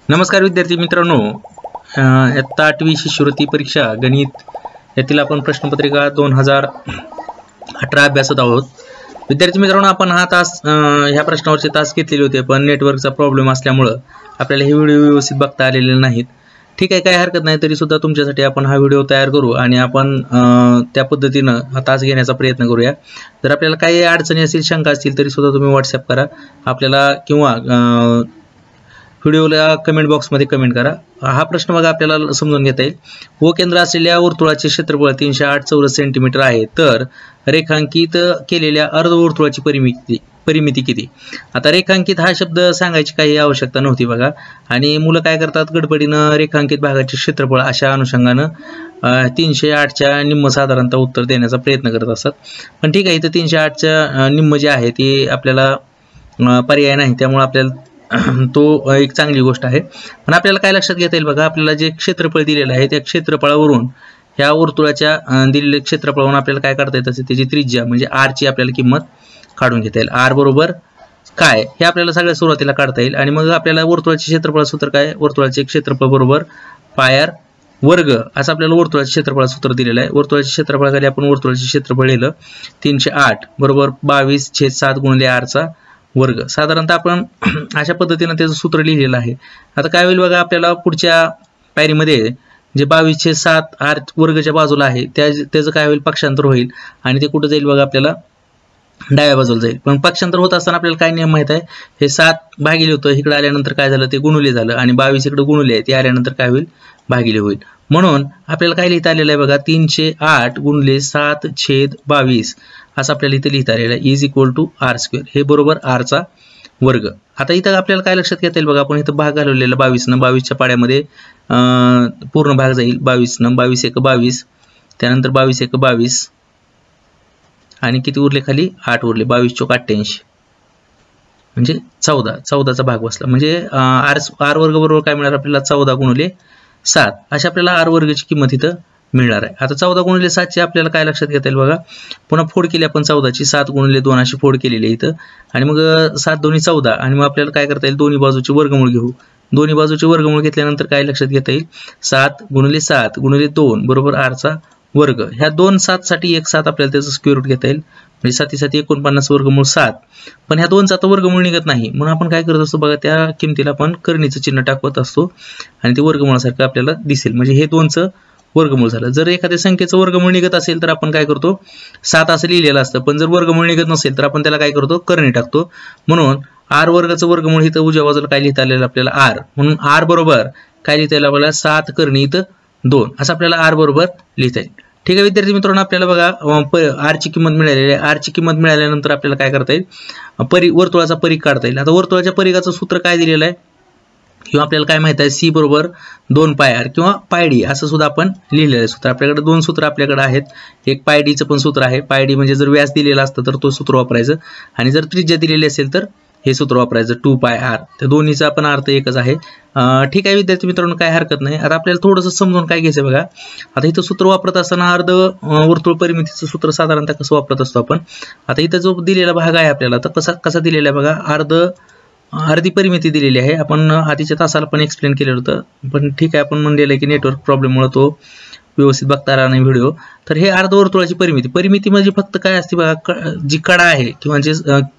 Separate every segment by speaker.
Speaker 1: नमस्कार विद्यार्थी मित्रांनो, इयत्ता 8वी शिष्यवृत्ती परीक्षा गणित यातील आपण प्रश्नपत्रिका 2018 अभ्यासत आहोत. विद्यार्थी मित्रांनो, आपण हा तास ह्या प्रश्नावरचे तास घेतलेले होते, पण नेटवर्कचा प्रॉब्लेम असल्यामुळे आपल्याला हे व्हिडिओ व्यवस्थित बघता आलेले नाहीत. ठीक आहे, काही हरकत नाही. तरी सुद्धा तुमच्यासाठी आपण हा व्हिडिओ तयार करू आणि आपण त्या पद्धतीनं हा तास घेण्याचा प्रयत्न करूया. जर आपल्याला काही अडचणी असतील, शंका असतील, तरी सुद्धा तुम्ही व्हॉट्सअप करा आपल्याला किंवा व्हिडिओला कमेंट बॉक्समध्ये कमेंट करा. हा प्रश्न बघा, आपल्याला समजून घेता येईल. व केंद्र असलेल्या वर्तुळाचे क्षेत्रफळ 308 चौरस सेंटीमीटर आहे, तर रेखांकित केलेल्या अर्धवर्तुळाची परिमिती किती? आता रेखांकित हा शब्द सांगायची काही आवश्यकता नव्हती बघा. आणि मुलं काय करतात, गडबडीनं रेखांकित भागाचे क्षेत्रफळ अशा अनुषंगानं 308च्या निम्म साधारणतः उत्तर देण्याचा प्रयत्न करत असतात. पण ठीक आहे, इथं 308च्या निम्म जे आहे ते आपल्याला पर्याय नाही, त्यामुळे आपल्याला तो एक चांगली गोष्ट आहे. पण आपल्याला काय लक्षात घेता येईल बघा, आपल्याला जे क्षेत्रफळ दिलेलं आहे त्या क्षेत्रफळावरून ह्या वर्तुळाच्या दिलेल्या क्षेत्रफळावरून आपल्याला काय काढता येतं, त्याची त्रिज्या म्हणजे r ची आपल्याला किंमत काढून घेता येईल. r बरोबर काय हे आपल्याला सगळ्यात सुरुवातीला काढता येईल. आणि मग आपल्याला वर्तुळाचे क्षेत्रफळ सूत्र काय, वर्तुळाचे क्षेत्रफळ बरोबर पाय r वर्ग असं आपल्याला वर्तुळाचे क्षेत्रफळ सूत्र दिलेलं आहे. वर्तुळाच्या क्षेत्रफळाखाली आपण वर्तुळाचे क्षेत्रफळ लिहिलं 308 बरोबर 22/7 गुणिले r चा वर्ग. साधारणतः आपण अशा पद्धतीने त्याचं सूत्र लिहिलेलं आहे. आता काय होईल बघा, आपल्याला पुढच्या पायरीमध्ये जे 22/7 r वर्गच्या बाजूला आहे त्याचं काय होईल, पक्षांतर होईल आणि ते कुठं जाईल बघा, आपल्याला डाव्या बाजूला जाईल. पण पक्षांतर होत असताना आपल्याला काय नियम माहित आहे, हे 7 भागिले होतं, इकडे आल्यानंतर काय झालं, ते गुणुले झालं आणि 22 इकडे गुणुले आहे, ते आल्यानंतर काय होईल, भागिले होईल. म्हणून आपल्याला काय लिहिता आलेलं आहे बघा, 308 गुणिले 7/22 असं आपल्याला इथे लिहिता आलेलं आहे, इज इक्वल टू r². हे बरोबर r चा वर्ग. आता इथं आपल्याला काय लक्षात घेता येईल बघा, आपण इथं भाग घालवलेला 22 22च्या पाड्यामध्ये पूर्ण भाग जाईल. 22 22 1 22, त्यानंतर 22 1 22 आणि किती उरले खाली, 8 उरले. 22 चोक 88 म्हणजे 14चा भाग बसला. म्हणजे r वर्ग बरोबर काय मिळणार आपल्याला, 14 गुणिले 7 अशी आपल्याला r वर्गाची किंमत इथं मिळणार आहे. आता 14 गुणिले 7 ची आपल्याला काय लक्षात घेता येईल बघा, पुन्हा फोड केली आपण 14ची, 7 गुणिले 2 अशी फोड केलेली आहे इथं. आणि मग 7 दोन्ही 14 आणि मग आपल्याला काय करता येईल, दोन्ही बाजूचे वर्गमूळ घेऊ. दोन्ही बाजूचे वर्गमूळ घेतल्यानंतर काय लक्षात घेता येईल, 7 गुणिले 7 गुणिले 2 बरोबर r चा वर्ग. ह्या 2 7 साठी एक 7 आपल्याला त्याचं स्क्वेअर रूट घेता येईल, म्हणजे 7 7 49 वर्गमूळ 7. पण ह्या 2 चा तर वर्गमूळ निघत नाही, म्हणून आपण काय करत असतो बघा, त्या किमतीला आपण करणीचं चिन्ह टाकवत असतो आणि ते वर्गमूळासारखं आपल्याला दिसेल. म्हणजे हे 2चं वर्गमूळ झालं. जर एखाद्या संख्येचं वर्गमूळ निघत असेल तर आपण काय करतो, 7 असं लिहिलेलं असतं. पण जर वर्गमूळ निघत नसेल तर आपण त्याला काय करतो, करणी टाकतो. म्हणून r वर्गाचं वर्गमूळ इथं उजव्या बाजूला काय लिहिता आलेलं आपल्याला, r. म्हणून r बरोबर काय लिहिता येईल आपल्याला, 7 करणी इथं 2 असं आपल्याला r बरोबर लिहिता येईल. ठीक आहे विद्यार्थी मित्रांनो, आपल्याला बघा r ची किंमत मिळालेली आहे. r ची किंमत मिळाल्यानंतर आपल्याला काय करता येईल, वर्तुळाचा परिघ काढता येईल. आता वर्तुळाच्या परिघाचं सूत्र काय दिलेलं आहे किंवा आपल्याला काय माहित आहे, c बरोबर 2πr किंवा πd असं सुद्धा आपण लिहिलेलं आहे सूत्र. आपल्याकडे 2 सूत्र आपल्याकडे आहेत. एक πdचं पण सूत्र आहे. πd म्हणजे जर व्यास दिलेला असतं तर तो सूत्र वापरायचं आणि जर त्रिज्या दिलेली असेल तर हे सूत्र वापरायचं 2πr. त्या दोन्हीचा पण अर्थ एकच आहे. ठीक आहे विद्यार्थी मित्रांनो, काय हरकत नाही. आता आपल्याला थोडंसं समजून काय घ्यायचं बघा. आता इथं सूत्र वापरत असताना अर्ध वर्तुळ परिमितीचं सूत्र साधारणतः कसं वापरत असतो आपण. आता इथं जो दिलेला भाग आहे आपल्याला तर कसा दिलेला आहे बघा, अर्धी परिमिती दिलेली आहे. आपण आधीच्या तासाला पण एक्सप्लेन केलेलं होतं, पण ठीक आहे, आपण म्हणलेलं आहे की नेटवर्क प्रॉब्लेममुळे तो व्यवस्थित बघता आला नाही व्हिडिओ. तर हे अर्धवर्तुळाची परिमिती म्हणजे फक्त काय असते बघा, जी कडा आहे किंवा जे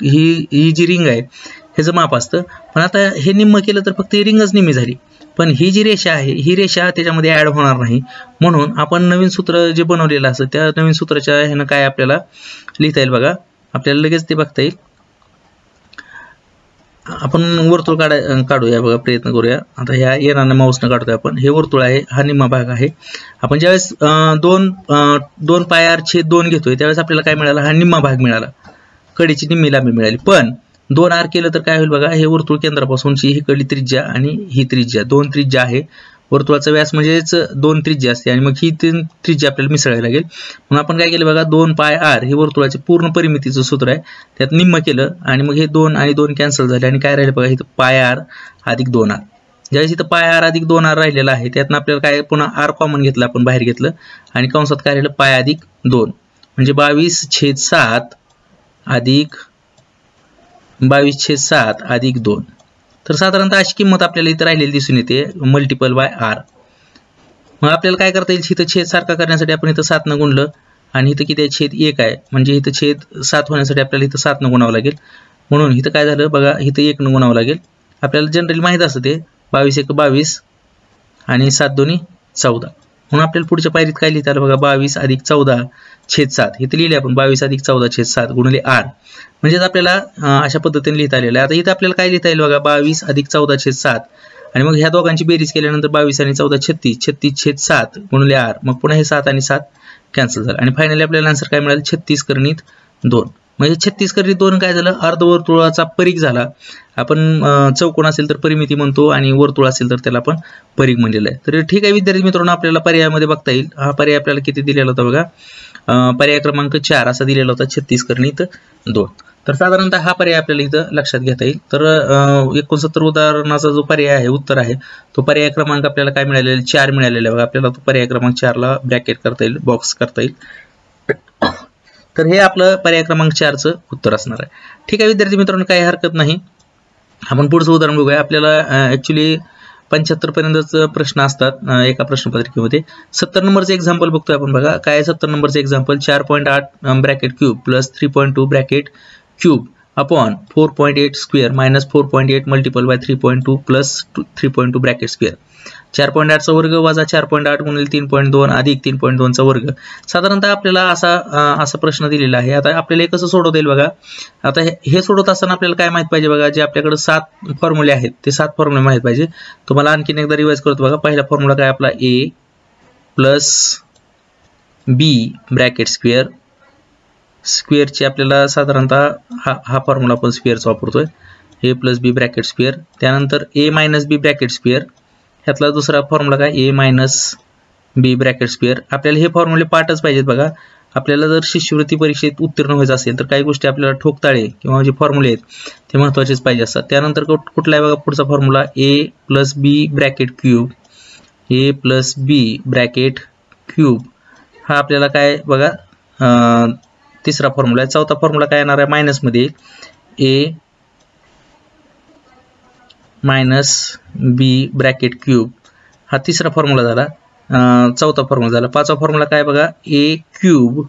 Speaker 1: ही जी रिंग आहे ह्याचं माप असतं. पण आता हे निम्म केलं तर फक्त ही रिंगच निम्मी झाली, पण ही जी रेषा आहे ही रेषा त्याच्यामध्ये ऍड होणार नाही. म्हणून आपण नवीन सूत्र जे बनवलेलं असतं त्या नवीन सूत्राच्या ह्यानं काय आपल्याला लिहिता येईल बघा, आपल्याला लगेच ते बघता येईल. आपण वर्तुळ काढूया बघा, प्रयत्न करूया. आता ह्या येणाऱ्या माऊसनं काढतोय आपण. हे वर्तुळ आहे, हा निम्मा भाग आहे. आपण ज्यावेळेस 2πr/2 घेतोय त्यावेळेस आपल्याला काय मिळालं, हा निम्मा भाग मिळाला, कडीची निम्मी लांबी मिळाली. पण 2r केलं तर काय होईल बघा, हे वर्तुळ केंद्रापासूनची ही कडली त्रिज्या आणि ही त्रिज्या, 2 त्रिज्या आहे. वर्तुळाचा व्यास म्हणजेच 2 त्रिज्या असते आणि मग ही 3 त्रिज्या आपल्याला मिसळायला लागेल. म्हणून आपण काय केलं बघा, 2πr हे वर्तुळाचे पूर्ण परिमितीचं सूत्र आहे, त्यात निम्म केलं आणि मग हे 2 आणि 2 कॅन्सल झाले आणि काय राहिलं बघा, इथं πr अधिक 2r. ज्यावेळेस इथं πr अधिक 2r राहिलेलं आहे त्यातनं आपल्याला काय, पुन्हा r कॉमन घेतलं, आपण बाहेर घेतलं आणि कंसात काय राहिलं, π अधिक 2 म्हणजे 22/7 अधिक 22/7 अधिक 2. तर साधारणतः अशी किंमत आपल्याला इथं राहिलेली दिसून येते मल्टिपल बाय आर. मग आपल्याला काय करता येईल, इथं छेद सारखा करण्यासाठी आपण इथं 7 न गुणलं आणि इथं किती आहे, छेद 1 आहे, म्हणजे इथं छेद 7 होण्यासाठी आपल्याला इथं 7 न गुणावं लागेल. म्हणून इथं काय झालं बघा, इथं 1 न गुणावं लागेल. आपल्याला जनरली माहीत असतं ते 22 1 22 आणि 7 2 14. म्हणून आपल्याला पुढच्या पायरीत काय लिहिता आलं बघा, 22 अधिक 14 छेद 7. इथे लिहिले आपण 22 अधिक 14 छेद 7 गुणिले आर. म्हणजेच आपल्याला अशा पद्धतीने लिहिता आलेलं आहे. आता इथं आपल्याला काय लिहिता येईल बघा, 22 अधिक 14 छेद 7 आणि मग ह्या दोघांची बेरीज केल्यानंतर 22 आणि 14 36 36 छेद 7 गुणिले आर. मग पुन्हा हे 7 आणि 7 कॅन्सल झालं आणि फायनली आपल्याला आन्सर काय मिळालं, 36 कर्णित 2. म्हणजे 36 कर्णित 2 काय झालं, अर्धवर्तुळाचा परिघ झाला. आपण चौकोन असेल तर परिमिती म्हणतो आणि वर्तुळ असेल तर त्याला आपण परिघ म्हणलेलं आहे. तर ठीक आहे विद्यार्थी मित्रांनो, आपल्याला पर्यायामध्ये बघता येईल. हा पर्याय आपल्याला किती दिलेला होता बघा, पर्याय क्रमांक 4 असा दिलेला होता, 36 कर्णित 2. तर साधारणतः हा पर्याय आपल्याला इथं लक्षात घेता येईल. तर 69 उदाहरणाचा जो पर्याय आहे, उत्तर आहे, तो पर्याय क्रमांक आपल्याला काय मिळालेला, 4 मिळालेला आहे बघा. आपल्याला तो पर्याय क्रमांक 4 ला ब्रॅकेट करता येईल, बॉक्स करता येईल. तर हे आपलं पर्याय क्रमांक 4चं उत्तर असणार आहे. ठीक आहे विद्यार्थी मित्रांनो, काही हरकत नाही. आपण पुढचं उदाहरण बघूया. आपल्याला ऍक्च्युली 75 पर्यंतच प्रश्न असतात एका प्रश्नपत्रिकेमध्ये. 70 नंबरचं एक्झाम्पल बघतोय आपण बघा. काय 70 नंबरचं example, 4.8 bracket cube plus 3.2 bracket cube upon 4.8 square minus 4.8 multiple bye 3.2 plus 3.2 bracket square. 4.8 चा वर्ग वजा 4.8 गुणिले 3.2 अधिक 3.2 चा वर्ग. साधारणतः आपल्याला असा प्रश्न दिलेला आहे. आता आपल्याला हे कसं सोडवता येईल बघा. आता हे सोडवत असताना आपल्याला काय माहित पाहिजे बघा, जे आपल्याकडे 7 फॉर्म्युले आहेत ते 7 फॉर्म्युले माहित पाहिजे. तुम्हाला आणखीन एकदा रिवाइज करतो बघा. पहिला फॉर्म्युला काय आपला, ए प्लस बी ब्रॅकेट स्क्वेअर. स्क्वेअरची आपल्याला साधारणतः हा फॉर्म्युला आपण स्क्वेअरचा वापरतोय, ए प्लस बी ब्रॅकेट स्क्वेअर. त्यानंतर ए मायनस बी ब्रॅकेट स्क्वेअर. ह्यातला दुसरा फॉर्म्युला काय, ए मायनस बी ब्रॅकेट स्क्वेअर. आपल्याला हे फॉर्म्युले पाठच पाहिजेत बघा. आपल्याला जर शिष्यवृत्ती परीक्षेत उत्तीर्ण व्हायचं असेल तर काही गोष्टी आपल्याला ठोकताळे किंवा जे फॉर्म्युले आहेत ते महत्त्वाचेच पाहिजे असतात. त्यानंतर कुठला आहे बघा पुढचा फॉर्म्युला, ए प्लस बी ब्रॅकेट क्यूब. ए प्लस बी ब्रॅकेट क्यूब हा आपल्याला काय बघा तिसरा फॉर्म्युला आहे. चौथा फॉर्म्युला काय येणार आहे, मायनस मध्ये ए मायनस बी ब्रॅकेट क्यूब हा तिसरा फॉर्म्युला झाला, चौथा फॉर्म्युला झाला. पाचवा फॉर्म्युला काय बघा, ए क्यूब.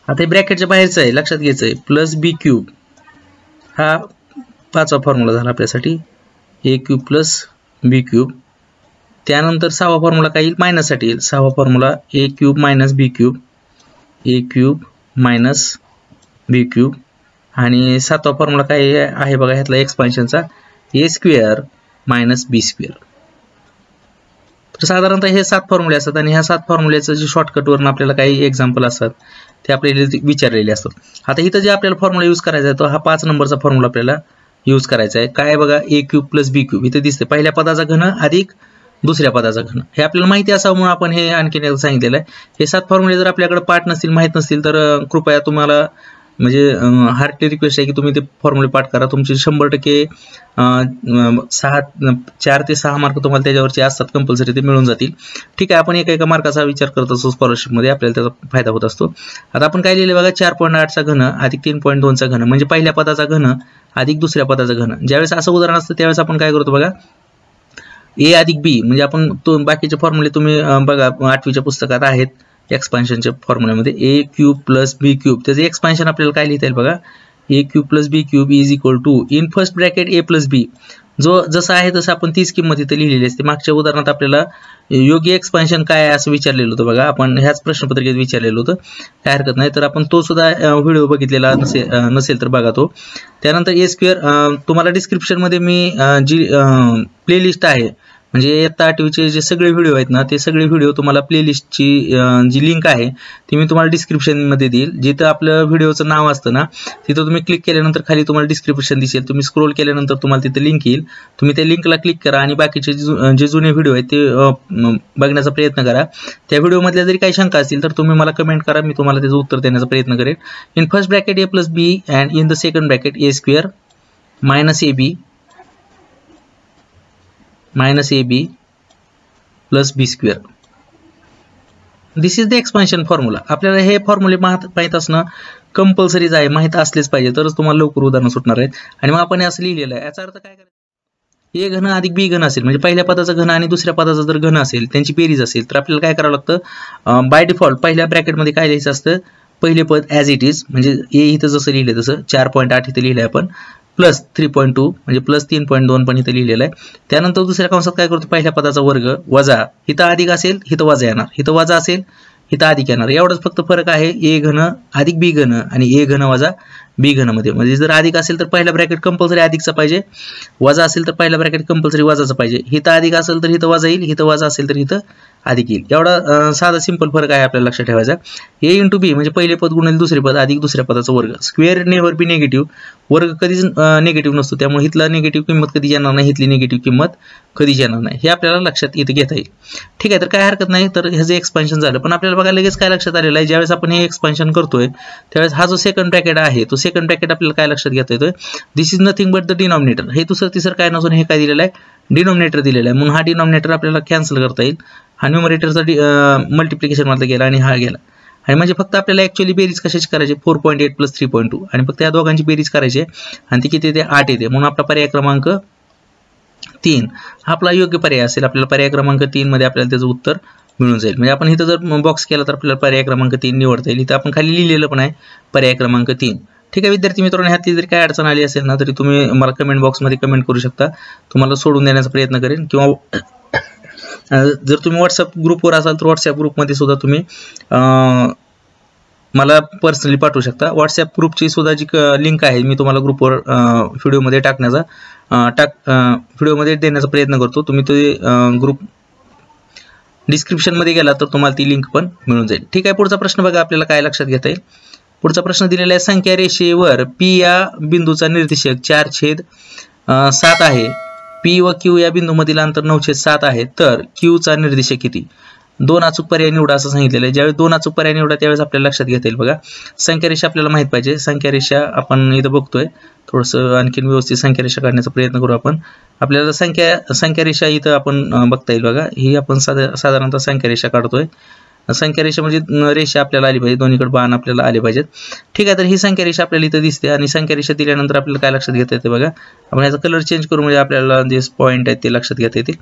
Speaker 1: आता हे ब्रॅकेटच्या बाहेरचं आहे, लक्षात घ्यायचं आहे, प्लस बी क्यूब हा पाचवा फॉर्म्युला झाला आपल्यासाठी, ए क्यूब प्लस बी क्यूब. त्यानंतर सहावा फॉर्म्युला काय येईल, मायनससाठी येईल. सहावा फॉर्म्युला ए क्यूब मायनस बी क्यूब, ए क्यूब मायनस बी क्यूब. आणि सातवा फॉर्म्युला काय आहे बघा ह्यातला एक्सपान्शनचा, ए स्क्वेअर मायनस बी स्क्वेअर. तर साधारणतः हे 7 फॉर्म्युले असतात आणि ह्या 7 फॉर्म्युलेचं जे शॉर्टकटवरून आपल्याला काही एक्झाम्पल असतात ते आपल्याला विचारलेले असतात. आता इथं जे आपल्याला फॉर्म्युला यूज करायचा आहे तो हा 5 नंबरचा फॉर्म्युला आपल्याला यूज करायचा आहे. काय बघा, A cube plus B cube इथे दिसते, पहिल्या पदाचा घन अधिक दुसऱ्या पदाचा घन. हे आपल्याला माहिती असावं म्हणून आपण हे आणखीन एकदा सांगितलेलं आहे. हे 7 फॉर्म्युले जर आपल्याकडे पाठ नसतील, माहीत नसतील तर कृपया तुम्हाला म्हणजे हार्टली रिक्वेस्ट आहे की तुम्ही ते फॉर्म्युले पाठ करा. तुमचे 100% 4 ते 6 मार्क तुम्हाला त्याच्यावरचे असतात कंपल्सरी, ते मिळून जातील. ठीक आहे, आपण एका मार्काचा विचार करत असतो स्कॉलरशिपमध्ये, आपल्याला त्याचा फायदा होत असतो. आता आपण काय लिहिले बघा, 4.8 चा घन अधिक 3.2 चा घन म्हणजे पहिल्या पदाचा घन अधिक दुसऱ्या पदाचा घन. ज्यावेळेस असं उदाहरण असतं त्यावेळेस आपण काय करतो बघा, ए अधिक बी म्हणजे आपण बाकीचे फॉर्म्युले तुम्ही बघा 8वीच्या पुस्तकात आहेत एक्सपान्शनच्या फॉर्म्युल्यामध्ये, A cube plus B cube त्याचे एक्सपान्शन आपल्याला काय लिहिता येईल बघा, A cube plus B cube is equal to in first bracket A plus B. जो जसं आहे तसं आपण तीच किंमत इथे लिहिलेली असते. मागच्या उदाहरणात आपल्याला योग्य एक्सपान्शन काय आहे असं विचारलेलं होतं बघा, आपण ह्याच प्रश्नपत्रिकेत विचारलेलं होतं. काय हरकत नाही, तर आपण तो सुद्धा व्हिडिओ बघितलेला नसेल तर बघा तो. त्यानंतर ए स्क्वेअर तुम्हाला डिस्क्रिप्शनमध्ये मी जी प्लेलिस्ट आहे म्हणजे इयत्ता 8वीचे जे सगळे व्हिडिओ आहेत ना, ते सगळे व्हिडिओ तुम्हाला प्लेलिस्टची जी लिंक आहे ती मी तुम्हाला डिस्क्रिप्शनमध्ये देईल. जिथं आपलं व्हिडिओचं नाव असतं ना तिथं तुम्ही क्लिक केल्यानंतर खाली तुम्हाला डिस्क्रिप्शन दिसेल. तुम्ही स्क्रोल केल्यानंतर तुम्हाला तिथे लिंक येईल, तुम्ही त्या लिंकला क्लिक करा आणि बाकीचे जे जुने व्हिडिओ आहेत ते बघण्याचा प्रयत्न करा. त्या व्हिडिओमधल्या जरी काही शंका असतील तर तुम्ही मला कमेंट करा, मी तुम्हाला त्याचं उत्तर देण्याचा प्रयत्न करेन. In first bracket A plus b and in the second bracket a square minus a b minus AB plus B square. This is the expansion formula. आपल्याला हे फॉर्म्युले माहित असणं कंपल्सरीच आहे, माहित असलेच पाहिजे तरच तुम्हाला लवकर उदाहरण सुटणार आहेत. आणि मग आपण असं लिहिलेलं आहे, याचा अर्थ काय करायचं, ए घन अधिक बी घन असेल म्हणजे पहिल्या पदाचा घन आणि दुसऱ्या पदाचा जर घन असेल त्यांची बेरीज असेल तर आपल्याला काय करावं लागतं, बाय डिफॉल्ट पहिल्या ब्रॅकेटमध्ये काय लिहायचं असतं, पहिले पद ॲज इट इज म्हणजे ए इथं जसं लिहिलं तसं 4.8 इथं लिहिलं आहे आपण, प्लस 3.2 म्हणजे प्लस 3.2 पण इथं लिहिलेलं आहे. त्यानंतर दुसऱ्या कंसात काय करतो, पहिल्या पदाचा वर्ग वजा, इथं अधिक असेल इथं वजा येणार, इथं वजा असेल इथं अधिक येणार. एवढंच फक्त फरक आहे ए घन अधिक बी घन आणि ए घन वजा बी घन मध्ये. म्हणजे जर अधिक असेल तर पहिला ब्रॅकेट कंपल्सरी अधिकचा पाहिजे, वजा असेल तर पहिला ब्रॅकेट कंपल्सरी वजाचा पाहिजे. इथं अधिक असेल तर इथं वजा येईल, इथं वजा असेल तर इथं अधिक येईल. एवढा साधा सिंपल फरक आहे आपल्याला लक्षात ठेवायचा. ए इंटू बी म्हणजे पहिले पद गुणिले दुसरे पद अधिक दुसऱ्या पदाचा वर्ग. स्क्वेअर नेव्हर बी निगेटिव्ह, वर्ग कधीच निगेटिव्ह नसतो, त्यामुळे इथला निगेटिव्ह किंमत कधी येणार नाही, इथली निगेटिव्ह किंमत कधीच येणार नाही. हे आपल्याला लक्षात इथे घेता येईल. ठीक आहे, तर काय हरकत नाही. तर ह्याचं एक्सपान्शन झालं, पण आपल्याला बघा लगेच काय लक्षात आलेलं आहे, ज्यावेळेस आपण हे एक्सपान्शन करतोय त्यावेळेस हा जो सेकंड ब्रॅकेट आहे तो सेकंड ब्रॅकेट आपल्याला काय लक्षात घेता येतोय, this is nothing but the denominator. हे दुसरं तिसरं काय नसून हे काय दिलेलं आहे, डिनॉमिनेटर दिलेला आहे. म्हणून हा डिनॉमिनेटर आपल्याला कॅन्सल करता येईल. हा न्यूमरेटरचा मल्टिप्लिकेशन मधला गेला आणि हा गेला. आणि म्हणजे फक्त आपल्याला ऍक्च्युअली बेरीज कशाची करायची, 4.8 प्लस 3.2 आणि फक्त या दोघांची बेरीज करायची आणि ती किती येते, 8 येते. म्हणून आपला पर्याय क्रमांक 3 हा आपला योग्य पर्याय असेल. आपल्याला पर्याय क्रमांक 3 मध्ये आपल्याला त्याचं उत्तर मिळून जाईल. म्हणजे आपण इथं जर बॉक्स केला तर आपल्याला पर्याय क्रमांक 3 निवडता येईल. इथं आपण खाली लिहिलेलं पण आहे पर्याय क्रमांक 3. ठीक आहे विद्यार्थी मित्रांनो, ह्यातली जरी काय अडचण आली असेल ना तरी तुम्ही मला कमेंट बॉक्समध्ये कमेंट करू शकता, तुम्हाला सोडून देण्याचा प्रयत्न करेन. किंवा जर तुम्ही व्हॉट्सअप ग्रुपवर असाल तर व्हॉट्सअप ग्रुपमध्ये सुद्धा तुम्ही मला पर्सनली पाठवू शकता. व्हॉट्सअप ग्रुपची सुद्धा जी लिंक आहे मी तुम्हाला ग्रुपवर व्हिडिओमध्ये व्हिडिओमध्ये देण्याचा प्रयत्न करतो. तुम्ही ते ग्रुप डिस्क्रिप्शनमध्ये गेला तर तुम्हाला ती लिंक पण मिळून जाईल. ठीक आहे, पुढचा प्रश्न बघा आपल्याला काय लक्षात घेता येईल. पुढचा प्रश्न दिलेला आहे, संख्या रेषेवर पी या बिंदूचा निर्देशक 4/7 आहे, पी व क्यू या बिंदूमधील अंतर 9/7 आहे, तर क्यू चा निर्देशक किती. 2 अचूक पर्याय निवडा असं सांगितलेलं आहे. ज्यावेळेस 2 अचूक पर्याय निवडा त्यावेळेस आपल्याला लक्षात घेता येईल. बघा संख्या रेषा आपल्याला माहित पाहिजे. संख्या रेषा आपण इथं बघतोय, थोडंसं आणखीन व्यवस्थित संख्या रेषा काढण्याचा प्रयत्न करू आपण. आपल्याला संख्या रेषा इथं आपण बघता येईल. बघा ही आपण साधारणतः संख्या रेषा काढतोय. संख्या रेषा म्हणजे रेषा आपल्याला आली पाहिजे, दोन्हीकडे बाण आपल्याला आले पाहिजेत. ठीक आहे, तर ही संख्या रेषा आपल्याला इथं दिसते आणि संख्या रेषा दिल्यानंतर आपल्याला काय लक्षात घेता येते, बघा आपण याचा कलर चेंज करू म्हणजे आपल्याला जे पॉईंट आहेत ते लक्षात घेता येतील.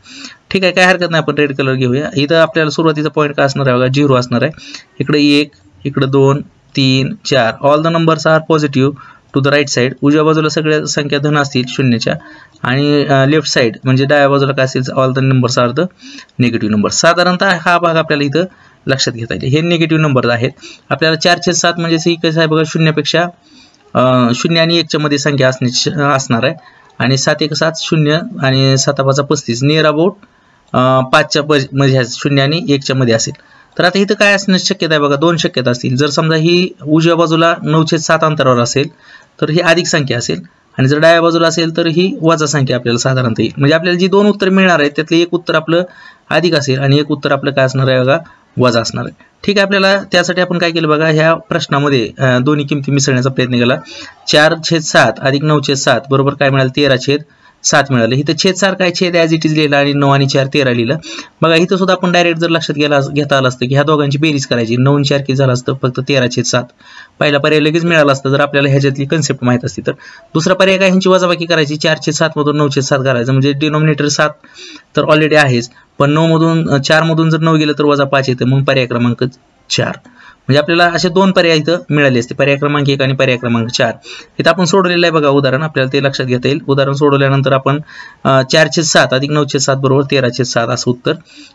Speaker 1: ठीक आहे, काय हरकत नाही, आपण रेड कलर घेऊया. इथं आपल्याला सुरुवातीचा पॉईंट काय असणार आहे, बघा 0 असणार आहे. इकडे 1, इकडे 2, 3, 4 all the numbers are positive to the right side. उजव्या बाजूला सगळ्या संख्या धन असतील शून्याच्या आणि लेफ्ट साईड म्हणजे डाव्या बाजूला काय असेल, all the numbers are the negative number. साधारणतः हा भाग आपल्याला इथं लक्षात घेता येईल. हे निगेटिव्ह नंबर आहेत. आपल्याला 4/7 म्हणजे ही कसं आहे बघा, शून्यापेक्षा 0 आणि 1च्या मध्ये संख्या असणार आहे आणि 7 1 7 0 आणि 7 5 35 नियर अबाउट 5च्या मध्ये 0 आणि 1च्या मध्ये असेल. तर आता इथं काय असण्याची शक्यता आहे बघा, 2 शक्यता असतील. जर समजा ही उजव्या बाजूला 9/7 अंतरावर असेल तर ही अधिक संख्या असेल आणि जर डाव्या बाजूला असेल तर ही वजा संख्या आपल्याला साधारणतः येईल. म्हणजे आपल्याला जी 2 उत्तर मिळणार आहेत त्यातलं एक उत्तर आपलं अधिक असेल आणि एक उत्तर आपलं काय असणार आहे बघा, वजा असणार आहे. ठीक आहे, आपल्याला त्यासाठी आपण काय केलं बघा, ह्या प्रश्नामध्ये दोन्ही किमती मिसळण्याचा प्रयत्न केला. 4/7 अधिक 9/7 बरोबर काय मिळालं, 13/7 मिळालं. इथं छेद सारखा आहे, छेद ॲज इट इज लिहिला आणि 9 आणि 4 13 लिहिलं. बघा इथं सुद्धा आपण डायरेक्ट जर लक्षात घेता आलं असतं की ह्या दोघांची बेरीज करायची, 9 आणि 4 किती झालं असतं, फक्त 13/7 पहिला पर्याय लगेच मिळाला असतं जर आपल्याला ह्याच्यातली कन्सेप्ट माहित असती. तर दुसरा पर्याय काय, ह्यांची वजाबाकी करायची, 4/7 मधून 9/7 करायचं म्हणजे डिनॉमिनेटर 7 तर ऑलरेडी आहेच, पण 9 मधून 4 मधून जर 9 गेलं तर वजा 5 येतं, मग पर्याय क्रमांक 4. म्हणजे आपल्याला असे 2 पर्याय इथं मिळाले असते, पर्याय क्रमांक 1 आणि पर्याय क्रमांक 4. इथं आपण सोडवलेलं आहे बघा उदाहरण, आपल्याला ते लक्षात घेता येईल. उदाहरण सोडवल्यानंतर आपण 4/7 अधिक 9/7 बरोबर 13/7 असं उत्तर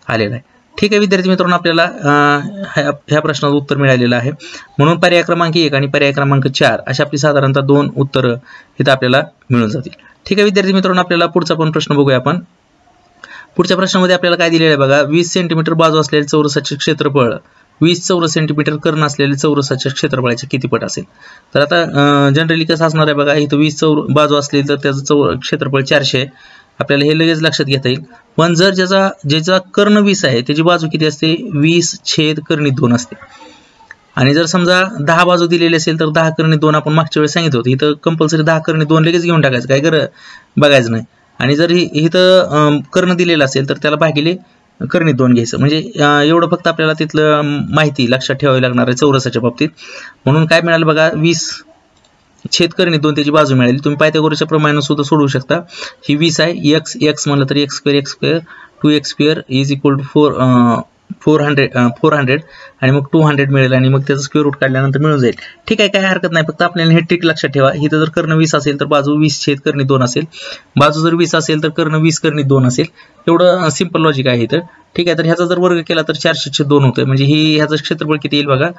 Speaker 1: आलेलं आहे. ठीक आहे विद्यार्थी मित्रांनो, आपल्याला ह्या प्रश्नाचं उत्तर मिळालेलं आहे. म्हणून पर्याय क्रमांक 1 आणि पर्याय क्रमांक 4 अशी आपली साधारणतः 2 उत्तरं इथं आपल्याला मिळून जातील. ठीक आहे विद्यार्थी मित्रांनो, आपल्याला पुढचा पण प्रश्न बघूया आपण. पुढच्या प्रश्नामध्ये आपल्याला काय दिलेलं आहे बघा, 20 सेंटीमीटर बाजू असलेले चौरसाचे क्षेत्रफळ 20 चौरस सेंटीमीटर कर्ण असलेले चौरसाच्या क्षेत्रफळाचे किती पट असेल. तर आता जनरली कसं असणार आहे बघा, इथं 20 बाजू असली तर त्याचं क्षेत्रफळ 400 आहे. आपल्याला हे लगेच लक्षात घेता येईल. पण जर ज्याचा कर्ण 20 आहे त्याची बाजू किती असते, 20/2 असते. आणि जर समजा 10 बाजू दिलेली असेल तर 10/2 आपण मागच्या वेळेस सांगितलं होतं. इथं कंपल्सरी 10/2 लगेच घेऊन टाकायचं, काय बघायचं नाही. आणि जर इथं कर्ण दिलेलं असेल तर त्याला भागिले कर्णित 2 घ्यायचं. म्हणजे एवढं फक्त आपल्याला तिथलं माहिती लक्षात ठेवावी लागणार आहे चौरसाच्या बाबतीत. म्हणून काय मिळालं बघा, 20 छेद कर्णित 2 त्याची बाजू मिळाली. तुम्ही पायथागोरसच्या प्रमाणाने सुद्धा सोडवू शकता. ही 20 आहे, x म्हणलं तर x square 2x² is equal to 400 आणि मग 200 मिळेल आणि मग त्याचं स्क्वेअर रूट काढल्यानंतर मिळून जाईल. ठीक आहे, काय हरकत नाही. फक्त आपल्याला हे ट्रिक लक्षात ठेवा. इथं जर कर्ण 20 असेल तर बाजू 20 छेद कर्णित 2 असेल, बाजू जर 20 असेल तर कर्ण 20 कर्णित 2 असेल. एवढं सिंपल लॉजिक आहे इथं. ठीक आहे, तर ह्याचा जर वर्ग केला तर 400/2 होतोय. म्हणजे ही ह्याचं क्षेत्रफळ किती येईल बघा,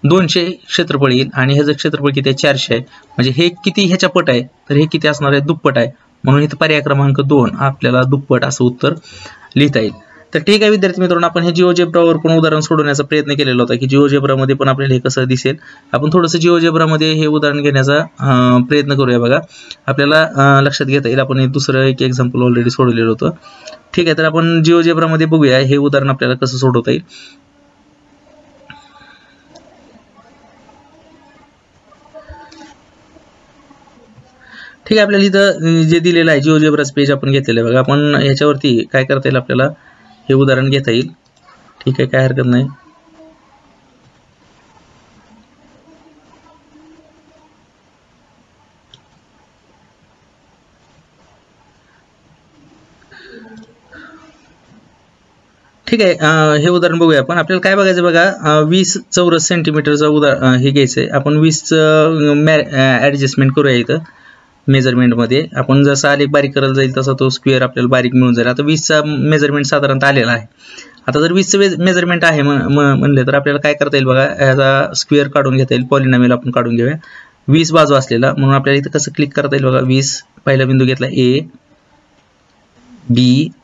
Speaker 1: 200 क्षेत्रफळ येईल आणि ह्याचं क्षेत्रफळ किती आहे, 400 आहे. म्हणजे हे किती ह्याच्या पट आहे, तर हे किती असणार आहे, दुप्पट आहे. म्हणून इथं पर्याय क्रमांक 2 आपल्याला दुप्पट असं उत्तर लिहिता येईल. तर ठीक आहे विद्यार्थी मित्रांनो, आपण हे जिओजेब्रावर पण उदाहरण सोडवण्याचा प्रयत्न केलेला होता की जिओजेब्रामध्ये पण आपल्याला हे कसं दिसेल. आपण थोडंसं जिओजेब्रामध्ये हे उदाहरण घेण्याचा प्रयत्न करूया. बघा, आपल्याला लक्षात घेता येईल. आपण दुसरं एक एक्झाम्पल ऑलरेडी सोडवलेलं होतं. ठीक आहे, तर आपण जिओजेब्रामध्ये बघूया हे उदाहरण आपल्याला कसं सोडवता येईल. ठीक आहे, आपल्याला इथं जे दिलेलं आहे जिओजेब्राचं पेज आपण घेतलेलं आहे. बघा, आपण ह्याच्यावरती काय करता येईल, आपल्याला हे उदाहरण घेता येईल. ठीक आहे, काय हरकत नाही. ठीक आहे, हे उदाहरण बघूया आपण. आपल्याला काय बघायचं बघा, 20 चौरस सेंटीमीटरचं उदाहरण हे घ्यायचंय. आपण 20चं ॲडजस्टमेंट करूया इथं मेजरमेंटमध्ये. आपण जसा आलेख बारीक करायला जाईल तसा तो स्क्वेअर आपल्याला बारीक मिळून जाईल. आता 20चा मेजरमेंट साधारणतः आलेला आहे. आता जर 20चं मेजरमेंट आहे म्हणले तर आपल्याला काय करता येईल बघा, ह्याचा स्क्वेअर काढून घेता येईल. पॉलिनॉमियल आपण काढून घेऊया. 20 बाजू असलेला, म्हणून आपल्याला इथं कसं क्लिक करता येईल बघा. 20 पहिला बिंदू घेतला A B.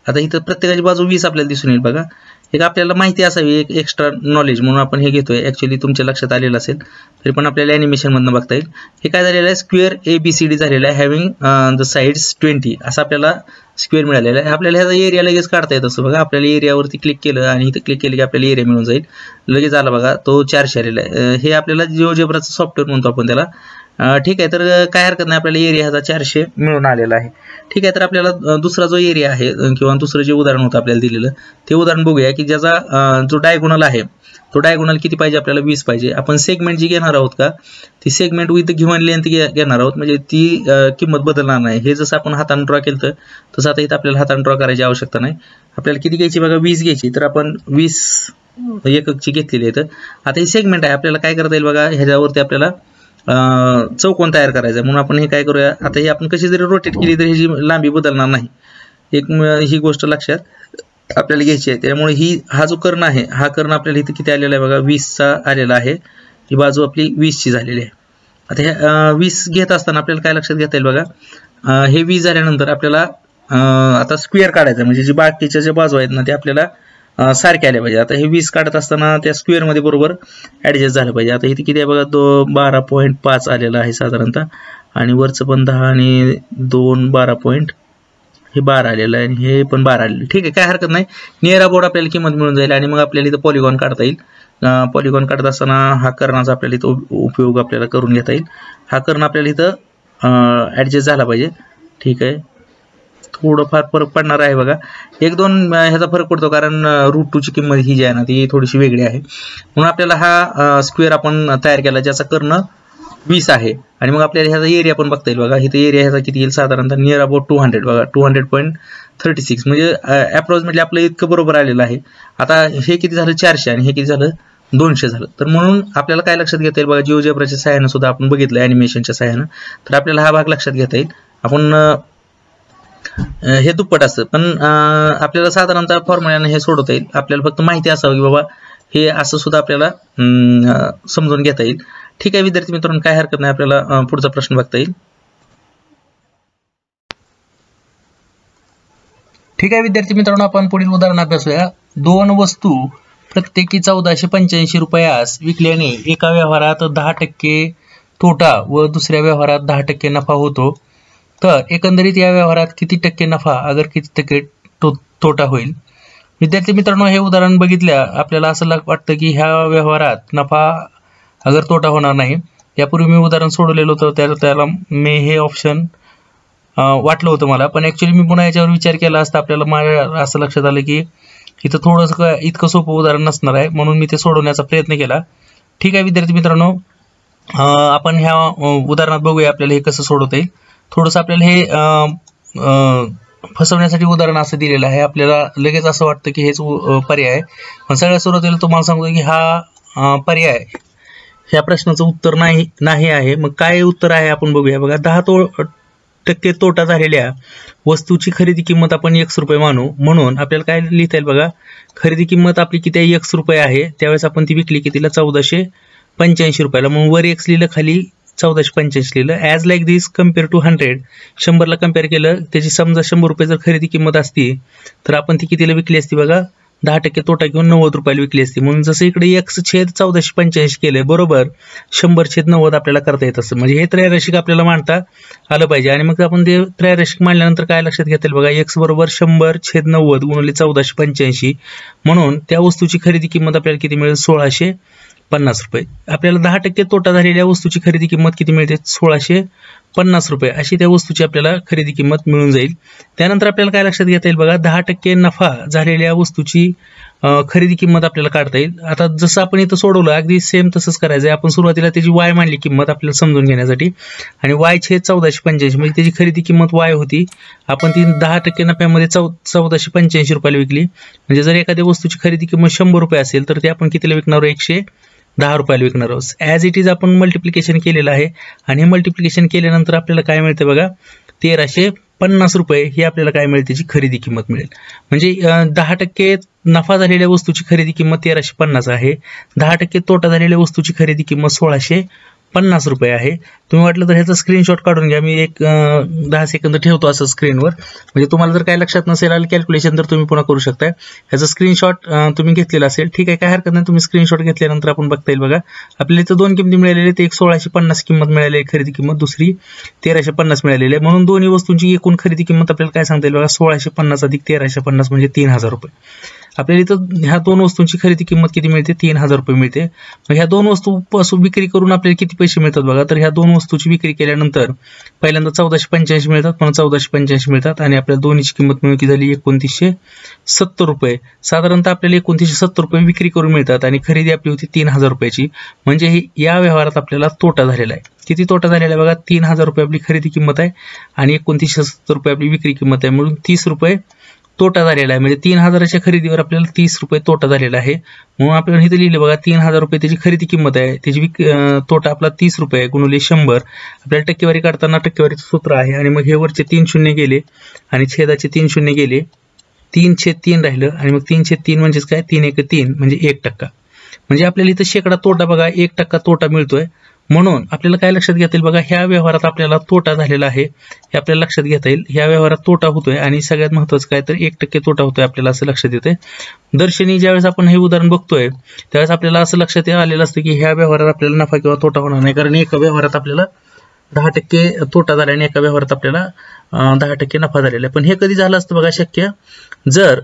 Speaker 1: आता इथं प्रत्येकाची बाजू 20 आपल्याला दिसून येईल. बघा, एक आपल्याला माहिती असावी, एक एक्स्ट्रा नॉलेज म्हणून आपण हे घेतोय. ऍक्च्युअली तुमच्या लक्षात आलेलं असेल तरी पण आपल्याला ॲनिमेशन मधनं बघता येईल. हे काय झालेलं आहे, स्क्वेअर ABCD झालेला आहे, हॅव्हिंग द साइड्स 20 असं आपल्याला स्क्वेअर मिळालेला आहे. आपल्याला ह्याचा एरिया लगेच काढता येत असं. बघा, आपल्याला एरियावरती क्लिक केलं आणि इथं क्लिक केलं की आपल्याला एरिया मिळून जाईल. लगेच आला बघा, तो 400 आलेला आहे. हे आपल्याला जिओजेब्राचं सॉफ्टवेअर म्हणतो आपण त्याला. ठीक आहे, तर काय हरकत नाही, आपल्याला एरिया ह्याचा 400 मिळून आलेला आहे. ठीक आहे, तर आपल्याला दुसरा जो एरिया आहे किंवा दुसरं जे उदाहरण होतं आपल्याला दिलेलं ते उदाहरण बघूया की ज्याचा जो डायगोनल आहे तो डायगोनल किती पाहिजे, आपल्याला 20 पाहिजे. आपण सेगमेंट जी घेणार आहोत का, ती सेगमेंट विथ गिव्हन लेंथ घेणार आहोत. म्हणजे ती किंमत बदलणार नाही. हे जसं आपण हाताने ड्रॉ केलं तसं आता इथं आपल्याला हाताने ड्रॉ करायची आवश्यकता नाही. आपल्याला किती घ्यायची बघा, 20 घ्यायची. तर आपण 20 एककची घेतलेली आहे. तर आता ही सेगमेंट आहे, आपल्याला काय करता येईल बघा, ह्याच्यावरती आपल्याला चौकोन तयार करायचा. म्हणून आपण हे काय करूया, आता ही आपण कशी जरी रोटेट केली तर ह्याची लांबी बदलणार नाही. एक ही गोष्ट लक्षात आपल्याला घ्यायची आहे. त्यामुळे हा जो कर्ण आहे, हा कर्ण आपल्याला इथे किती आलेला आहे बघा, 20चा आलेला आहे. ही बाजू आपली 20ची झालेली आहे. आता हे 20 घेत असताना आपल्याला काय लक्षात घेता येईल बघा, हे 20 झाल्यानंतर आपल्याला आता स्क्वेअर काढायचं. म्हणजे जे बाकीच्या ज्या बाजू आहेत ना ते आपल्याला सारखे आले पाहिजे. आता हे 20 काढत असताना त्या स्क्वेअर मध्ये बरोबर ऍडजस्ट झालं पाहिजे. आता इथे किती आहे बघा, 12.5 आलेला आहे साधारणतः. आणि वरचं पण 10 आणि 2 12 आलेलं आहे आणि हे पण 12 आलेलं. ठीक आहे, काय हरकत नाही. नियर अबाउट आपल्याला किंमत मिळून जाईल आणि मग आपल्याला इथं पॉलिगॉन काढता येईल. पॉलिगॉन काढत असताना हा कर्णाचा आपल्याला इथं उपयोग आपल्याला करून घेता येईल. हा कर्ण आपल्याला इथं ऍडजस्ट झाला पाहिजे. ठीक आहे, थोडंफार फरक पडणार आहे बघा, 1-2 ह्याचा फरक पडतो कारण रूट 2 ची किंमत ही जी आहे ना ती थोडीशी वेगळी आहे. म्हणून आपल्याला हा स्क्वेअर आपण तयार केला ज्याचा कर्ण 20 आहे. आणि मग आपल्याला ह्याचा एरिया पण बघता येईल बघा. इथे एरिया ह्याचा किती येईल, साधारणतः नियर अबाउट 200 बघा, 200.36 म्हणजे अप्रॉक्सिमेटली आपलं इतकं बरोबर आलेलं आहे. आता हे किती झालं, 400 आणि हे किती झालं, 200 झालं. तर म्हणून आपल्याला काय लक्षात घेता येईल बघा, जिओजेब्राच्या सहाय्यानं सुद्धा आपण बघितलं ॲनिमेशनच्या सहाय्यानं. तर आपल्याला हा भाग लक्षात घेता येईल. आपण हे दुप्पट असतं पण आपल्याला साधारणतः फॉर्म्युल्याने हे सोडवता येईल. आपल्याला फक्त माहिती असावं की बाबा हे असं सुद्धा आपल्याला समजून घेता येईल. ठीक आहे विद्यार्थी मित्रांनो, काय हरकत नाही. आपल्याला पुढचा प्रश्न बघता येईल. ठीक आहे विद्यार्थी मित्रांनो, आपण पुढील उदाहरण अभ्यासूया. 2 वस्तू प्रत्येकी 1485 रुपयास विकल्याने एका व्यवहारात 10% तोटा व दुसऱ्या व्यवहारात 10% नफा होतो. तर एकंदरीत या व्यवहारात किती टक्के नफा अगर किती टक्के तोटा होईल. विद्यार्थी मित्रांनो, हे उदाहरण बघितल्या आपल्याला असं वाटतं की ह्या व्यवहारात नफा अगर तोटा होणार नाही. यापूर्वी मी उदाहरण सोडवलेलं होतं, त्याला मी हे ऑप्शन वाटलं होतं मला, पण ऍक्च्युअली मी पुन्हा याच्यावर विचार केला असता आपल्याला असं लक्षात आलं की इथं थोडंसं इतकं सोपं उदाहरण नसणार आहे, म्हणून मी ते सोडवण्याचा प्रयत्न केला. ठीक आहे विद्यार्थी मित्रांनो, आपण ह्या उदाहरणात बघूया आपल्याला हे कसं सोडवता येईल. थोडंसं आपल्याला हे फसवण्यासाठी उदाहरण असं दिलेलं आहे. आपल्याला लगेच असं वाटतं की हेच पर्याय आहे, पण सगळ्यात सुरुवातीला तुम्हाला सांगतो की हा पर्याय ह्या प्रश्नाचं उत्तर नाही आहे. मग काय उत्तर आहे आपण बघूया. बघा, 10% तोटा झालेल्या वस्तूची खरेदी किंमत आपण ₹X मानू. म्हणून आपल्याला काय लिहिता येईल बघा, खरेदी किंमत आपली किती आहे, ₹X आहे. त्यावेळेस आपण ती विकली कितीला, ₹1485. मग वर X लिहिलं, खाली 1485 लिहिलं. As like this compare to 100, 100ला कम्पेअर केलं, त्याची समजा ₹100 जर खरेदी किंमत असती तर आपण ती कितीला विकली असती बघा, 10% तोटा घेऊन ₹90 विकली असती. म्हणून जसं इकडे X/1485 केलंय, बरोबर 100/90 आपल्याला करता येत असतं. म्हणजे हे त्रैराशिक आपल्याला मांडता आलं पाहिजे. आणि मग आपण ते त्रैराशिक मांडल्यानंतर काय लक्षात घेता बघा, X बरोबर 100/90 गुणिले 1485. म्हणून त्या वस्तूची खरेदी किंमत आपल्याला किती मिळेल, ₹1650. आपल्याला 10% तोटा झालेल्या वस्तूची खरेदी किंमत किती मिळते, ₹1650 अशी त्या वस्तूची आपल्याला खरेदी किंमत मिळून जाईल. त्यानंतर आपल्याला काय लक्षात घेता येईल बघा, 10% नफा झालेल्या वस्तूची खरेदी किंमत आपल्याला काढता येईल. आता जसं आपण इथं सोडवलं अगदी सेम तसंच करायचं आहे. आपण सुरुवातीला त्याची Y मांडली किंमत आपल्याला समजून घेण्यासाठी, आणि Y/1485 म्हणजे त्याची खरेदी किंमत Y होती. आपण ती 10% नफ्यामध्ये ₹1485 विकली. म्हणजे जर एखाद्या वस्तूची खरेदी किंमत ₹100 असेल तर ते आपण कितीला विकणार, ₹110 विकणार आहोत. ॲज इट इज आपण मल्टिप्लिकेशन केलेलं आहे, आणि हे मल्टिप्लिकेशन केल्यानंतर आपल्याला काय मिळतं बघा, ₹1350 ही आपल्याला काय मिळेल, त्याची खरेदी किंमत मिळेल. म्हणजे 10% नफा झालेल्या वस्तूची खरेदी किंमत ₹1350 आहे. 10% तोटा झालेल्या वस्तूची खरेदी किंमत ₹1650 आहे. तुम्ही वाटलं तर ह्याचा स्क्रीनशॉट काढून घ्या. मी एक 10 सेकंद ठेवतो असं स्क्रीनवर, म्हणजे तुम्हाला जर काय लक्षात नसेल आलं कॅल्क्युलेशन तर तुम्ही पुन्हा करू शकता. ह्याचा स्क्रीनशॉट तुम्ही घेतलेला असेल, ठीक आहे, काय हरकत नाही. तुम्ही स्क्रीनशॉट घेतल्यानंतर आपण बघता येईल बघा, आपल्याला इथं दोन किमती मिळालेल्या आहेत. एक 1650 किंमत मिळालेली आहे खरेदी किंमत, दुसरी 1350 मिळालेली आहे. म्हणून दोन्ही वस्तूंची एकूण खरेदी किंमत आपल्याला काय सांगता येईल बघा, 1650 अधिक 1350 म्हणजे ₹3000. आपल्याला इथं ह्या दोन वस्तूंची खरेदी किंमत किती मिळते, ₹3000 मिळते. मग ह्या दोन वस्तू विक्री करून आपल्याला किती पैसे मिळतात बघा, तर ह्या दोन वस्तूची विक्री केल्यानंतर पहिल्यांदा 1485 मिळतात, पण 1485 मिळतात, आणि आपल्याला दोन्हीची किंमत मिळून किती झाली, ₹2970. साधारणतः आपल्याला ₹2970 विक्री करून मिळतात, आणि खरेदी आपली होती ₹3000. म्हणजे या व्यवहारात आपल्याला तोटा झालेला आहे. किती तोटा झालेला आहे बघा, ₹3000 आपली खरेदी किंमत आहे आणि ₹2970 आपली विक्री किंमत आहे, म्हणून ₹30 तोटा झालेला आहे. म्हणजे 3000च्या खरेदीवर आपल्याला ₹30 तोटा झालेला आहे. म्हणून आपल्याला इथे लिहिलं बघा, ₹3000 त्याची खरेदी किंमत आहे, त्याची तोटा आपला ₹30 गुणिले 100. आपल्याला टक्केवारी काढताना टक्केवारीचं सूत्र आहे, आणि मग हे वरचे 3 शून्य गेले आणि छेदाचे 3 शून्य गेले, 3/3 राहिलं, आणि मग 3/3 म्हणजेच काय, 3×1 म्हणजे 1%. म्हणजे आपल्याला इथं शेकडा तोटा बघा, 1% तोटा मिळतोय. म्हणून आपल्याला काय लक्षात घेता येईल बघा, ह्या व्यवहारात आपल्याला तोटा झालेला आहे, हे आपल्याला लक्षात घेता येईल. ह्या व्यवहारात तोटा होतोय, आणि सगळ्यात महत्त्वाचं काय तर 1% तोटा होतोय आपल्याला असं लक्षात येतंय. दर्शनी ज्यावेळेस आपण हे उदाहरण बघतोय त्यावेळेस आपल्याला असं लक्षात आलेलं असतं की ह्या व्यवहारात आपल्याला नफा किंवा तोटा होणार नाही, कारण एका व्यवहारात आपल्याला 10% तोटा झाला आणि एका व्यवहारात आपल्याला 10% नफा झालेला आहे. पण हे कधी झालं असतं बघा शक्य, जर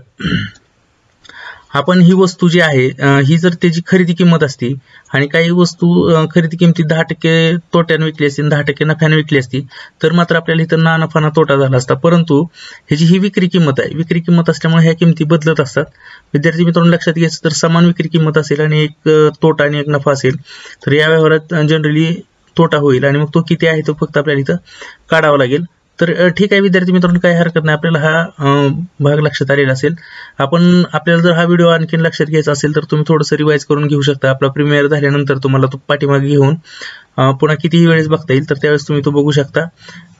Speaker 1: आपण ही वस्तू जी आहे ही जर त्याची खरेदी किंमत असती आणि काही वस्तू खरेदी किमतीत 10% तोट्याने विकली असती आणि 10% नफ्याने विकली असती तर मात्र आपल्याला इथं ना नफा ना तोटा झाला असता. परंतु ह्याची ही विक्री किंमत आहे, विक्री किंमत असल्यामुळे ह्या किमती बदलत असतात. विद्यार्थी मित्रांनो लक्षात घ्यायचं, तर समान विक्री किंमत असेल आणि एक तोटा आणि एक नफा असेल तर या व्यवहारात जनरली तोटा होईल आणि मग तो किती आहे तो फक्त आपल्याला इथं काढावा लागेल. तर ठीक आहे विद्यार्थी मित्रांनो, काही हरकत नाही, आपल्याला हा भाग लक्षात आलेला असेल. आपल्याला जर हा व्हिडिओ आणखीन लक्षात घ्यायचा असेल तर तुम्ही थोडंसं रिवाइज करून घेऊ शकता. आपला प्रीमियर झाल्यानंतर तुम्हाला तो पाठीमागे घेऊन पुन्हा कितीही वेळेस बघता येईल, तर त्यावेळेस तुम्ही तो बघू शकता.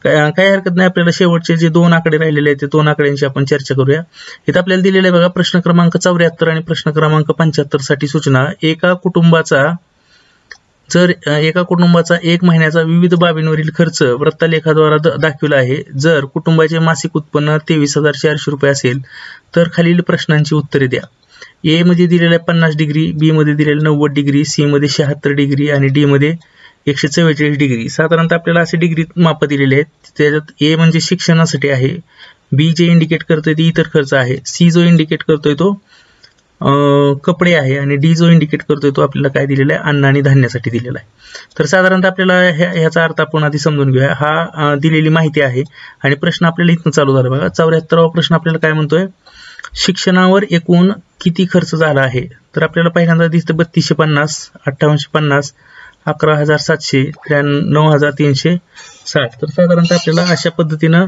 Speaker 1: काही हरकत नाही. आपल्याला शेवटचे जे 2 आकडे राहिलेले आहेत ते 2 आकड्यांची आपण चर्चा करूया. इथं आपल्याला दिलेलं आहे बघा, प्रश्न क्रमांक 74 आणि प्रश्न क्रमांक 75 साठी सूचना. जर एका कुटुंबाचा 1 महिन्याचा विविध बाबींवरील खर्च वृत्तलेखाद्वारा दाखविला आहे. जर कुटुंबाचे मासिक उत्पन्न 23,400 रुपये असेल तर खालील प्रश्नांची उत्तरे द्या. ए मध्ये दिलेलं आहे 50 डिग्री, बी मध्ये दिलेलं 90 डिग्री, सी मध्ये 76 डिग्री आणि डी मध्ये 144 डिग्री. साधारणतः आपल्याला असे डिग्री माप दिलेले आहेत. त्याच्यात ए म्हणजे शिक्षणासाठी आहे, बी जे इंडिकेट करतोय ते इतर खर्च आहे, सी जो इंडिकेट करतोय तो कपडे आहे आणि डी जो इंडिकेट करतोय तो आपल्याला काय दिलेला आहे, अन्न आणि धान्यासाठी दिलेला आहे. तर साधारणतः आपल्याला ह्याचा अर्थ आपण आधी समजून घेऊया. हा दिलेली माहिती आहे आणि प्रश्न आपल्याला इथनं चालू झाला बघा. 74वा प्रश्न आपल्याला काय म्हणतोय, शिक्षणावर एकूण किती खर्च झाला आहे, तर आपल्याला पहिल्यांदा दिसतं 3250, 5850, 11,700, 9,360. तर साधारणतः आपल्याला अशा पद्धतीनं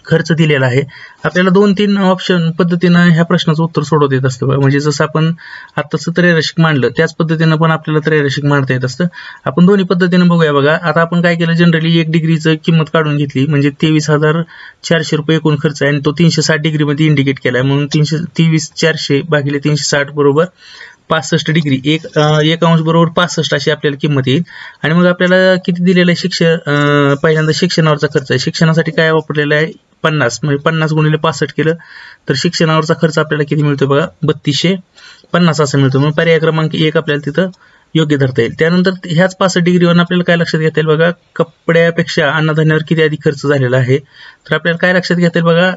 Speaker 1: खर्च दिलेला आहे. आपल्याला 2-3 ऑप्शन पद्धतीनं ह्या प्रश्नाचं उत्तर सोडवता येत असतं. म्हणजे जसं आपण आत्ताच त्रैराशिक मांडलं त्याच पद्धतीनं पण आपल्याला त्रैराशिक मांडता येत असतं. आपण दोन्ही पद्धतीनं बघूया बघा. आता आपण काय केलं, जनरली 1 डिग्रीचं किंमत काढून घेतली, म्हणजे 23,400 रुपये एकूण खर्च आहे आणि तो 360 डिग्रीमध्ये इंडिकेट केलाय, म्हणून 23,400 भागिले 360 बरोबर 65 डिग्री, 1 अंश बरोबर 65 अशी आपल्याला किंमत येईल. आणि मग आपल्याला किती दिलेलं आहे, पहिल्यांदा शिक्षणावरचा खर्च आहे. शिक्षणासाठी काय वापरलेला आहे, 50, म्हणजे 50 गुणिले 65 केलं तर शिक्षणावरचा खर्च आपल्याला किती मिळतो बघा, 3250 असं मिळतो. मग पर्याय क्रमांक 1 आपल्याला तिथं योग्य धरता येईल. त्यानंतर ह्याच 65 डिग्रीवर आपल्याला काय लक्षात घेता येईल बघा, कपड्यापेक्षा अन्नधान्यावर किती अधिक खर्च झालेला आहे. तर आपल्याला काय लक्षात घेता येईल बघा,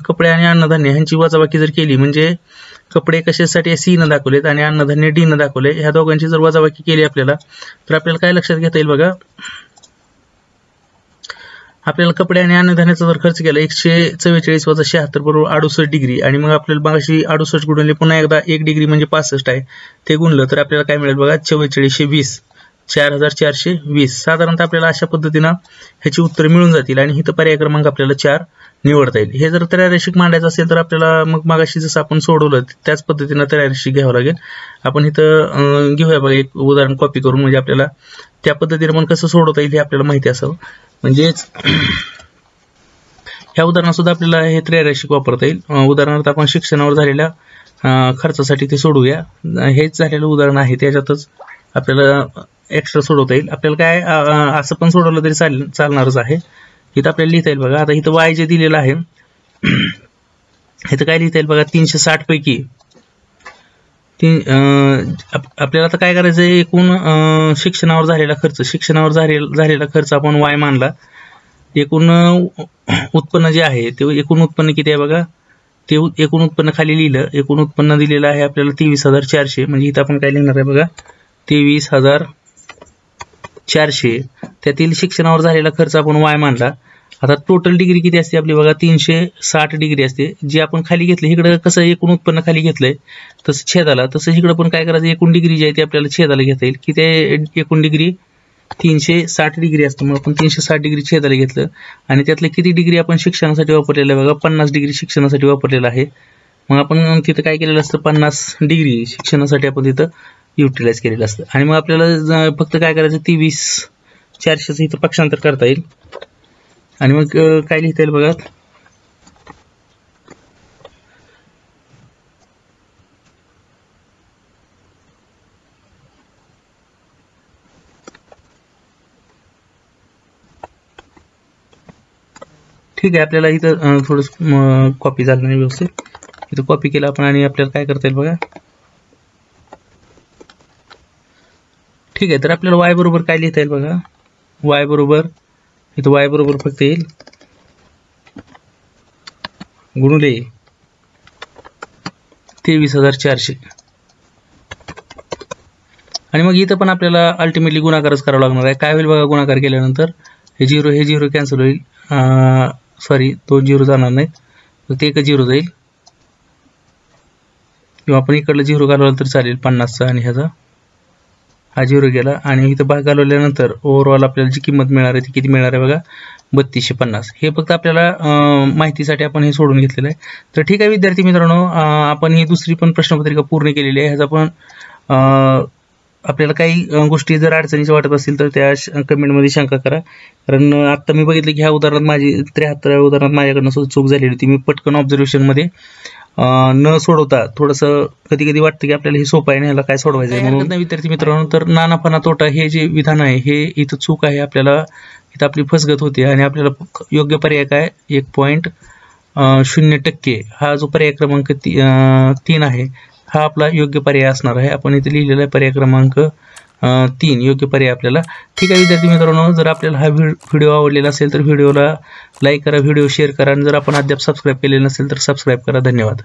Speaker 1: कपडे आणि अन्नधान्य ह्यांची वजाबाकी जर केली, म्हणजे कपडे कशासाठी सी न दाखवलेत आणि अन्नधान्य डी न दाखवले, ह्या दोघांची जर वजाबाकी केली आपल्याला, तर आपल्याला काय लक्षात घेता येईल बघा, आपल्याला कपडे आणि अन्नधान्याचा जर खर्च केला 144 वजा 76 बरोबर 68 डिग्री, आणि मग आपल्याला मगाशी 68 गुणिले पुन्हा एकदा 1 डिग्री म्हणजे 65 आहे ते गुणलं तर आपल्याला काय मिळेल बघा, 4420, 4420. साधारणतः आपल्याला अशा पद्धतीनं ह्याची उत्तरे मिळून जातील आणि इथं पर्याय क्रमांक आपल्याला 4 निवडता येईल. हे जर त्रैराशिक मांडायचं असेल तर आपल्याला मग मगाशी जसं आपण सोडवलं त्याच पद्धतीनं त्रैराशिक घ्यावं लागेल. आपण इथं घेऊया बघा एक उदाहरण कॉपी करून, म्हणजे आपल्याला त्या पद्धतीने पण कसं सोडवता येईल हे आपल्याला माहिती असावं. म्हणजेच ह्या उदाहरणात सुद्धा आपल्याला हे त्रैराशिक वापरता येईल. उदाहरणार्थ आपण शिक्षणावर झालेल्या खर्चासाठी ते सोडवूया. हेच झालेलं उदाहरण आहे, त्याच्यातच आपल्याला एक्स्ट्रा सोडवता येईल. आपल्याला काय असं पण सोडवलं तरी चालणारच आहे. इथं आपल्याला लिहिता येईल बघा, आता इथं वाय जे दिलेलं आहे इथं काय लिहिता येईल बघा, 360 पैकी आपल्याला आता काय करायचं आहे, एकूण शिक्षणावर झालेला खर्च आपण वाय मानला. एकूण उत्पन्न जे आहे ते एकूण उत्पन्न किती आहे बघा, ते एकूण उत्पन्न खाली लिहिलं. एकूण उत्पन्न दिलेलं आहे आपल्याला 23,400, म्हणजे इथं आपण काय लिहिणार आहे बघा, 23,400. त्यातील शिक्षणावर झालेला खर्च आपण वाय मानला. आता टोटल डिग्री किती असते आपली बघा, 360 डिग्री असते. जे आपण खाली घेतले, इकडे कसं एकूण उत्पन्न खाली घेतलंय तसं छेदाला, तसं इकडे पण काय करायचं, एकूण डिग्री जी आहे ती आपल्याला छेदाला घेता येईल. की ते एकूण डिग्री 360 डिग्री असते, मग आपण 360 डिग्री छेदाला घेतलं आणि त्यातले किती डिग्री आपण शिक्षणासाठी वापरलेलं आहे बघा, 50 डिग्री शिक्षणासाठी वापरलेलं आहे. मग आपण तिथं काय केलेलं असतं, 50 डिग्री शिक्षणासाठी आपण तिथं युटिलाइज केलेलं असतं. आणि मग आपल्याला फक्त काय करायचं, 23,400 इथं पक्षांतर करता येईल. आणि मग काय लिहिता येईल बघा, ठीक आहे. आपल्याला इथं थोडं कॉपी झालं नाही व्यवस्थित, इथं कॉपी केलं आपण आणि आपल्याला काय करता येईल बघा, ठीक आहे. तर आपल्याला वाय बरोबर काय लिहिता येईल बघा, वाय बरोबर इथं वाय बरोबर फक्त येईल गुणुले 23,400. आणि मग इथं पण आपल्याला अल्टिमेटली गुणाकारच करावा लागणार आहे. काय होईल बघा, गुणाकार केल्यानंतर हे झिरो कॅन्सल होईल, सॉरी 2 झिरो जाणार नाहीत, फक्त एक झिरो जाईल. किंवा आपण इकडलं झिरो घालवलं तर चालेल, 50चा आणि ह्याचा हा झिरो गेला. आणि इथं भाग घालवल्यानंतर ओव्हरऑल आपल्याला जी किंमत मिळणार आहे ती किती मिळणार आहे बघा, 3250. हे फक्त आपल्याला माहितीसाठी आपण हे सोडून घेतलेलं आहे. तर ठीक आहे विद्यार्थी मित्रांनो, आपण ही दुसरी पण प्रश्नपत्रिका पूर्ण केलेली आहे. ह्याचा पण आपल्याला काही गोष्टी जर अडचणीच्या वाटत असतील तर त्या कमेंटमध्ये शंका करा. कारण आत्ता मी बघितलं की ह्या उदाहरणात माझी 73व्या उदाहरणात माझ्याकडनं सुद्धा चूक झालेली होती. मी पटकन ऑब्झर्वेशनमध्ये न सोडवता थोडंसं कधी कधी वाटतं की आपल्याला हे सोपं आहे ना, ह्याला काय सोडवायचं आहे म्हणून. विद्यार्थी मित्रांनो, तर नाना फना तोटा हे जे विधान आहे हे इथं चूक आहे. आपल्याला इथं आपली फसगत होते आणि आपल्याला योग्य पर्याय काय 1.0% हा जो पर्याय क्रमांक 3 आहे हा आपला योग्य पर्याय असणार आहे. आपण इथे लिहिलेला आहे पर्याय क्रमांक 3 योग्य पर्याय आपल्याला. ठीक आहे विद्यार्थी मित्रांनो, जर आपल्याला हा व्हिडिओ आवडलेला असेल तर व्हिडिओला लाईक करा, व्हिडिओ शेअर करा आणि जर आपण अद्याप सबस्क्राईब केलेलं नसेल तर सबस्क्राईब करा. धन्यवाद.